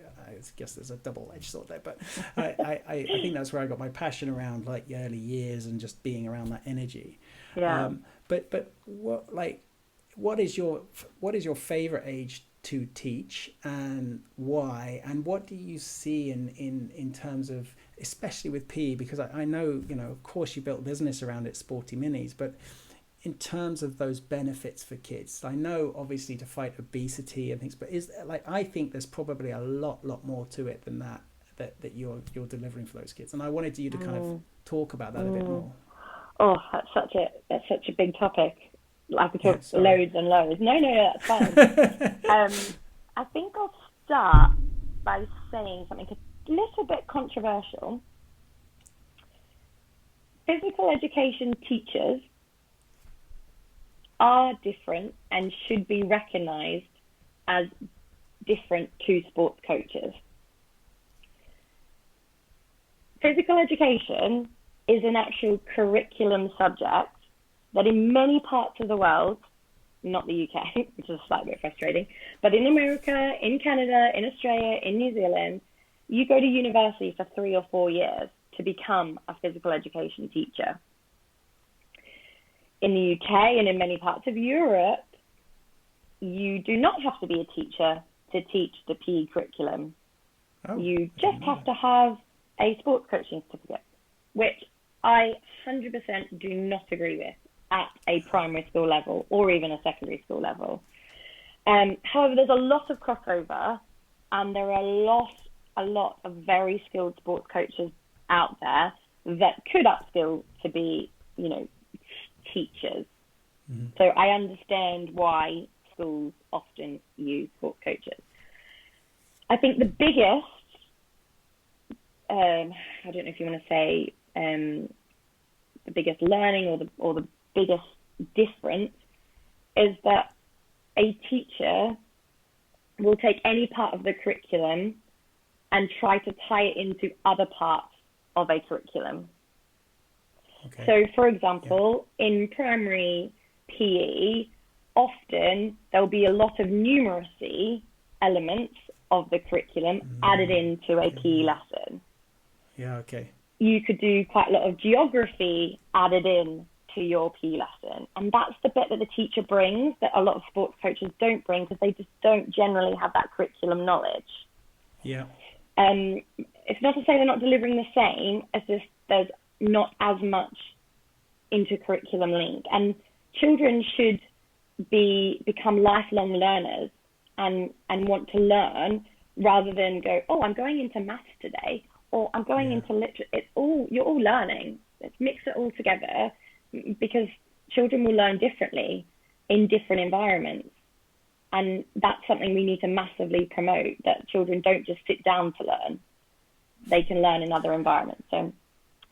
guess there's a double-edged sword there. But I think that's where I got my passion around like the early years and just being around that energy. Yeah. But what is your favorite age to teach, and why, and what do you see in terms of, especially with PE, because I know, you know, of course you built business around it, Sporty Minis, but in terms of those benefits for kids, I know obviously to fight obesity and things, but I think there's probably a lot more to it than that you're delivering for those kids, and I wanted you to kind of talk about that a bit more. Oh, that's such a big topic. I could talk loads and loads. No, that's fine. I think I'll start by saying something a little bit controversial. Physical education teachers are different and should be recognised as different to sports coaches. Physical education is an actual curriculum subject that in many parts of the world not the UK, which is a slightly bit frustrating, but in America, in Canada, in Australia, in New Zealand, you go to university for 3 or 4 years to become a physical education teacher. In the UK and in many parts of Europe, you do not have to be a teacher to teach the PE curriculum. You just have to have a sports coaching certificate, which I 100% do not agree with at a primary school level or even a secondary school level. However, there's a lot of crossover, and there are a lot of very skilled sports coaches out there that could upskill to be, teachers. Mm-hmm. So I understand why schools often use sports coaches. I think the biggest, I don't know if you want to say the biggest learning or the biggest difference is that a teacher will take any part of the curriculum and try to tie it into other parts of a curriculum. Okay. So, for example, in primary PE, often there'll be a lot of numeracy elements of the curriculum added into a PE lesson. Yeah, okay. You could do quite a lot of geography added in to your PE lesson. And that's the bit that the teacher brings that a lot of sports coaches don't bring because they just don't generally have that curriculum knowledge. Yeah. It's not to say they're not delivering the same, it's just there's not as much intercurriculum link. And children should become lifelong learners and want to learn rather than go, oh, I'm going into maths today, or I'm going into literature. You're all learning. Let's mix it all together, because children will learn differently in different environments. And that's something we need to massively promote, that children don't just sit down to learn. They can learn in other environments. So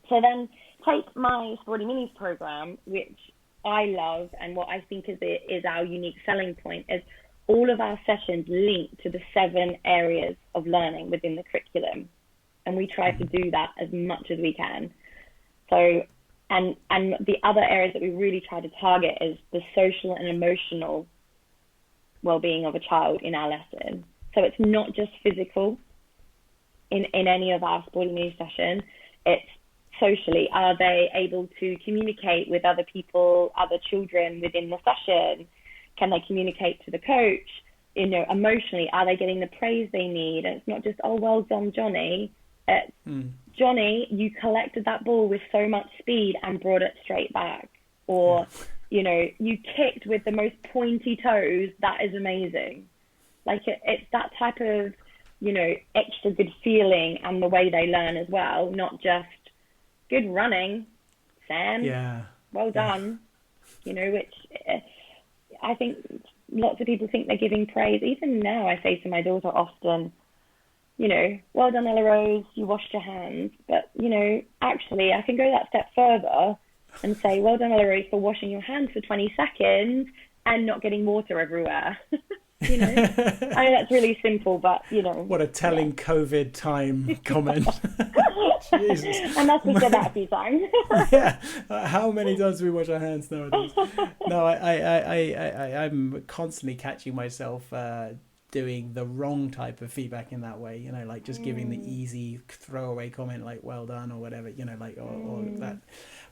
then take my Sporty Minis program, which I love, and what I think is our unique selling point is all of our sessions link to the 7 areas of learning within the curriculum. And we try to do that as much as we can. So, and the other areas that we really try to target is the social and emotional well-being of a child in our lesson. So it's not just physical in any of our Sporty Minis sessions. It's socially. Are they able to communicate with other people, other children within the session? Can they communicate to the coach? Emotionally, are they getting the praise they need? And it's not just, oh, well done, Johnny. Johnny, you collected that ball with so much speed and brought it straight back. Or, you kicked with the most pointy toes. That is amazing. Like it's that type of, extra good feeling and the way they learn as well, not just good running, Sam. Yeah. Well done. Which I think lots of people think they're giving praise. Even now I say to my daughter often, well done, Ella Rose, you washed your hands. But, actually I can go that step further and say, well done, Ella Rose, for washing your hands for 20 seconds and not getting water everywhere. I know that's really simple, but, What a telling COVID time comment. Jesus. And that's just said that a few times. Yeah. How many times do we wash our hands nowadays? No, I'm constantly catching myself doing the wrong type of feedback in that way, like just giving the easy throwaway comment like well done or whatever, or that.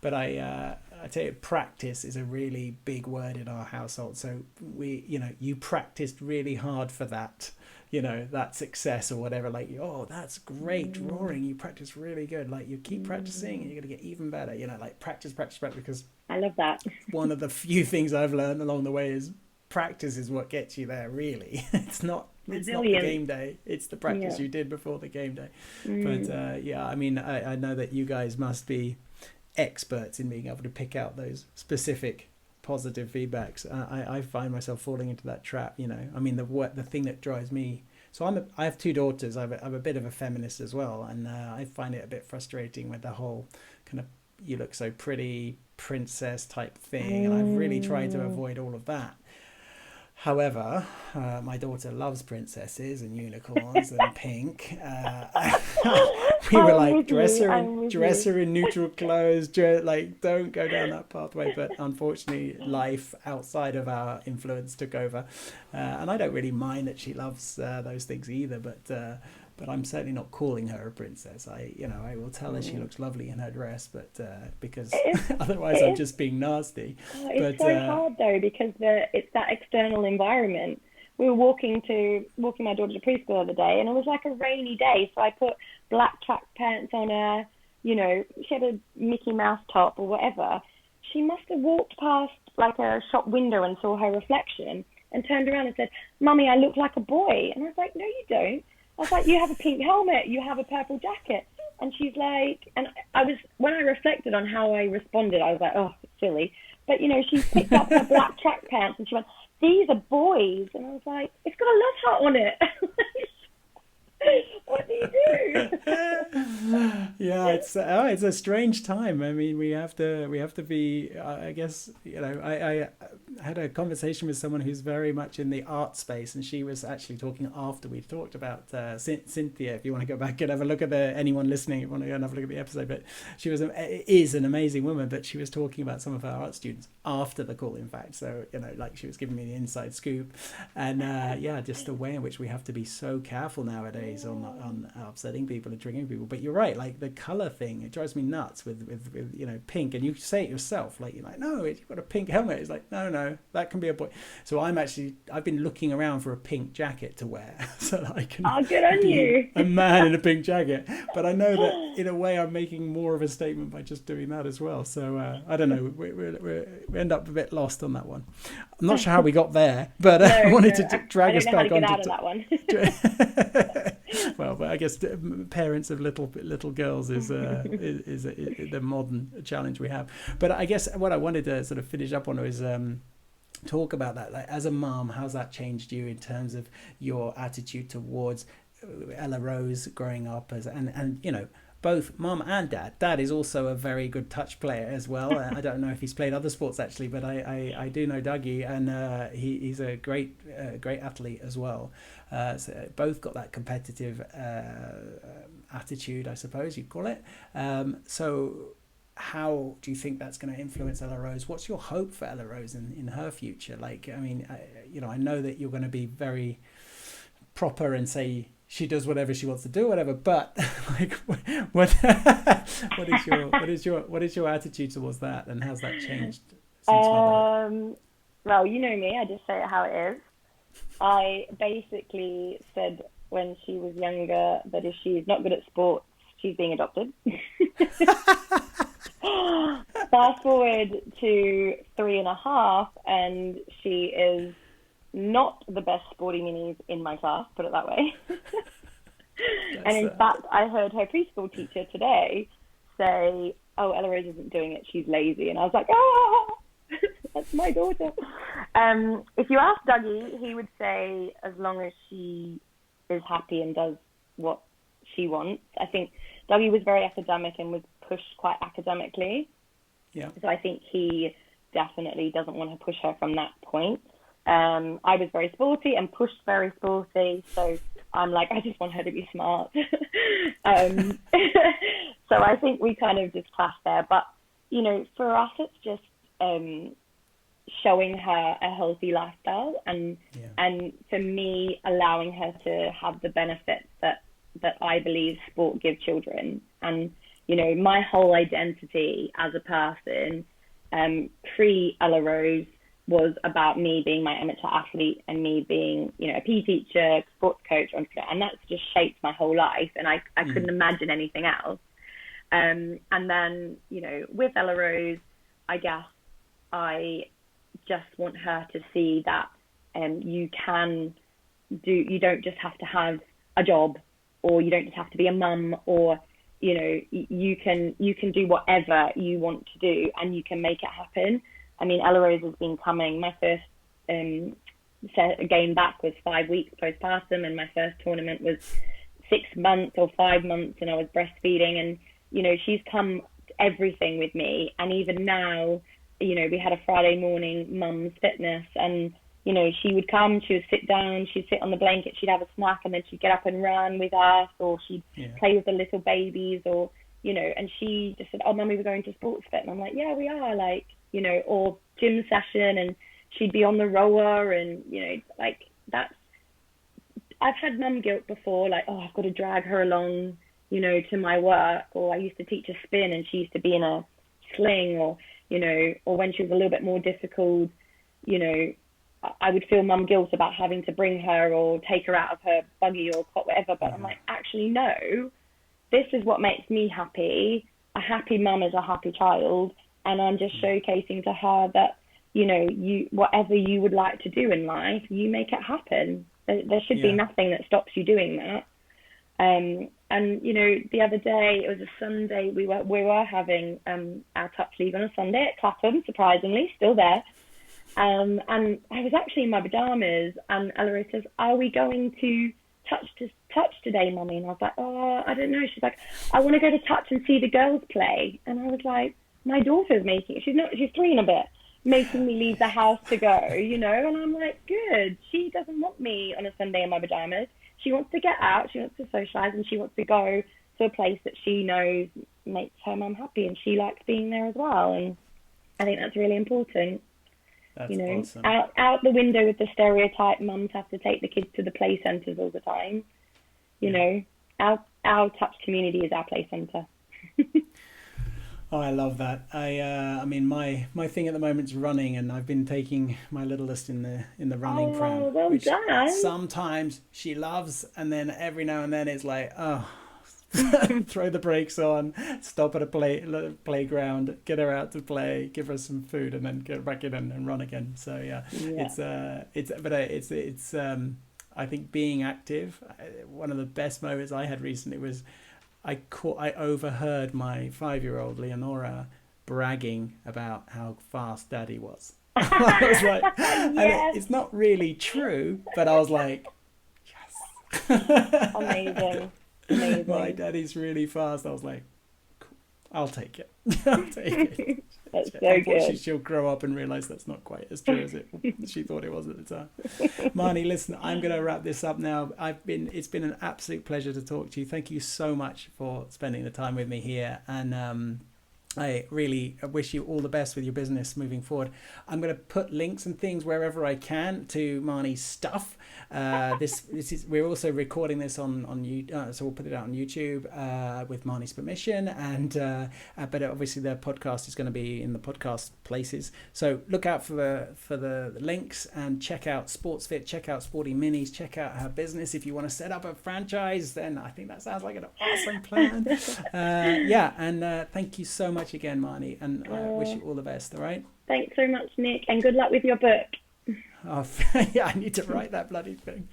But I tell you, practice is a really big word in our household. So we, you practiced really hard for that, that success or whatever, like, oh, that's great drawing, you practice really good, like you keep practicing and you're going to get even better, like practice, because I love that. One of the few things I've learned along the way is practice is what gets you there, really. It's not the game day, it's the practice you did before the game day. But I know that you guys must be experts in being able to pick out those specific positive feedbacks. I find myself falling into that trap. The thing that drives me, so I have 2 daughters. I'm a bit of a feminist as well, and I find it a bit frustrating with the whole kind of you look so pretty princess type thing, and I've really tried to avoid all of that. However, my daughter loves princesses and unicorns and pink. we were I'm like, with you. dress her in neutral clothes, like don't go down that pathway. But unfortunately, life outside of our influence took over, and I don't really mind that she loves those things either. But I'm certainly not calling her a princess. I will tell her she looks lovely in her dress, but because otherwise I'm just being nasty. It's so hard though, because it's that external environment. We were walking my daughter to preschool the other day, and it was like a rainy day, so I put black track pants on her. You know, she had a Mickey Mouse top or whatever. She must have walked past like a shop window and saw her reflection and turned around and said, "Mummy, I look like a boy." And I was like, "No, you don't." I was like, "You have a pink helmet, you have a purple jacket." And she's like, when I reflected on how I responded, I was like, "Oh, it's silly." But, you know, she picked up her black track pants and she went, "These are boys." And I was like, "It's got a love heart on it." What do you do? Yeah, it's a strange time. I mean, we have to be. I guess, you know, I had a conversation with someone who's very much in the art space, and she was actually talking after we talked about Cynthia. If you want to go back and have a look at anyone listening, if you want to go and have a look at the episode, but she is an amazing woman. But she was talking about some of her art students after the call, in fact. So, you know, like, she was giving me the inside scoop, and just the way in which we have to be so careful nowadays on upsetting people and triggering people. But you're right, like the color thing, it drives me nuts with you know, pink. And you say it yourself, like, you're like, "No, you've got a pink helmet." It's like, no, that can be a boy. So I've been looking around for a pink jacket to wear so that I can good on you. a man in a pink jacket. But I know that in a way I'm making more of a statement by just doing that as well. So I don't know, we end up a bit lost on that one. I'm not sure how we got there, but I wanted to drag us back on to that one. Well, but I guess parents of little girls is the modern challenge we have. But I guess what I wanted to sort of finish up on was talk about that. Like, as a mom, how's that changed you in terms of your attitude towards Ella Rose growing up and you know, both mom and dad. Dad is also a very good touch player as well. I don't know if he's played other sports actually, but I do know Dougie, and he's a great athlete as well. So both got that competitive attitude, I suppose you'd call it. So how do you think that's going to influence Ella Rose? What's your hope for Ella Rose in her future? Like, I mean, I know that you're going to be very proper and say she does whatever she wants to do, whatever. But like, what is your attitude towards that, and how's that changed since motherhood? Well, you know me, I just say it how it is. I basically said when she was younger that if she's not good at sports, she's being adopted. Fast forward to 3.5, and she is not the best Sporty Minis in my class, put it that way. And in fact, I heard her preschool teacher today say, "Oh, Ella Rose isn't doing it, she's lazy." And I was like, that's my daughter. If you ask Dougie, he would say as long as she is happy and does what she wants. I think Dougie was very academic and was pushed quite academically. Yeah. So I think he definitely doesn't want to push her from that point. I was very sporty and pushed very sporty, so I'm like, I just want her to be smart. So I think we kind of just clashed there. But, you know, for us, it's just showing her a healthy lifestyle and for me, allowing her to have the benefits that I believe sport gives children. And, you know, my whole identity as a person, pre-Ella Rose, was about me being my amateur athlete and me being, you know, a PE teacher, sports coach, entrepreneur, and that's just shaped my whole life, and I couldn't imagine anything else. And then, you know, with Ella Rose, I guess I just want her to see that you don't just have to have a job, or you don't just have to be a mum, or, you know, you can do whatever you want to do and you can make it happen. I mean, Ella Rose has been coming. My first game back was 5 weeks postpartum, and my first tournament was 6 months or 5 months, and I was breastfeeding. And, you know, she's come everything with me. And even now, you know, we had a Friday morning mum's fitness, and, you know, she would come, she would sit down, she'd sit on the blanket, she'd have a snack, and then she'd get up and run with us, or she'd play with the little babies, or, you know, and she just said, oh, Mummy, we're going to Sportsfit. And I'm like, yeah, we are, like, you know, or gym session, and she'd be on the rower, and, you know, like, that's, I've had mum guilt before, like, oh, I've got to drag her along, you know, to my work, or I used to teach her spin and she used to be in a sling, or, you know, or when she was a little bit more difficult, you know, I would feel mum guilt about having to bring her or take her out of her buggy or cot, whatever. But I'm like, actually, no, this is what makes me happy. A happy mum is a happy child. And I'm just showcasing to her that, you know, you, whatever you would like to do in life, you make it happen. There should be nothing that stops you doing that. And, you know, the other day, it was a Sunday, we were having our touch league on a Sunday at Clapham, surprisingly, still there. And I was actually in my pajamas, and Ella says, are we going to touch today, Mummy? And I was like, oh, I don't know. She's like, I want to go to touch and see the girls play. And I was like, my daughter's she's 3 and a bit, making me leave the house to go, you know? And I'm like, good. She doesn't want me on a Sunday in my pajamas. She wants to get out, she wants to socialise, and she wants to go to a place that she knows makes her mum happy, and she likes being there as well. And I think that's really important. That's you know, awesome. out the window with the stereotype mums have to take the kids to the play centres all the time. You know, our touch community is our play centre. Oh, I love that. I mean, my thing at the moment is running, and I've been taking my littlest in the running pram, well which done. sometimes she loves, and then every now and then it's like, oh, throw the brakes on, stop at a playground, get her out to play, give her some food, and then get back in and run again. So it's I think being active. One of the best moments I had recently was I overheard my 5-year-old Leonora bragging about how fast Daddy was. I was like, and it's not really true, but I was like, yes. Amazing. My daddy's really fast. I was like, cool, I'll take it. I'll take it. That's so Unfortunately, good. she'll grow up and realise that's not quite as true as she thought it was at the time. Marnie, listen, I'm going to wrap this up now. It's been an absolute pleasure to talk to you. Thank you so much for spending the time with me here. And I really wish you all the best with your business moving forward. I'm going to put links and things wherever I can to Marnie's stuff. We're also recording this on YouTube, so we'll put it out on YouTube with Marnie's permission. And but obviously the podcast is going to be in the podcast places. So look out for the links, and check out Sportsfit, check out Sporty Minis, check out her business. If you want to set up a franchise, then I think that sounds like an awesome plan. And thank you so much again, Marnie, and I wish you all the best. All right, thanks so much, Nick, and good luck with your book. I need to write that bloody thing.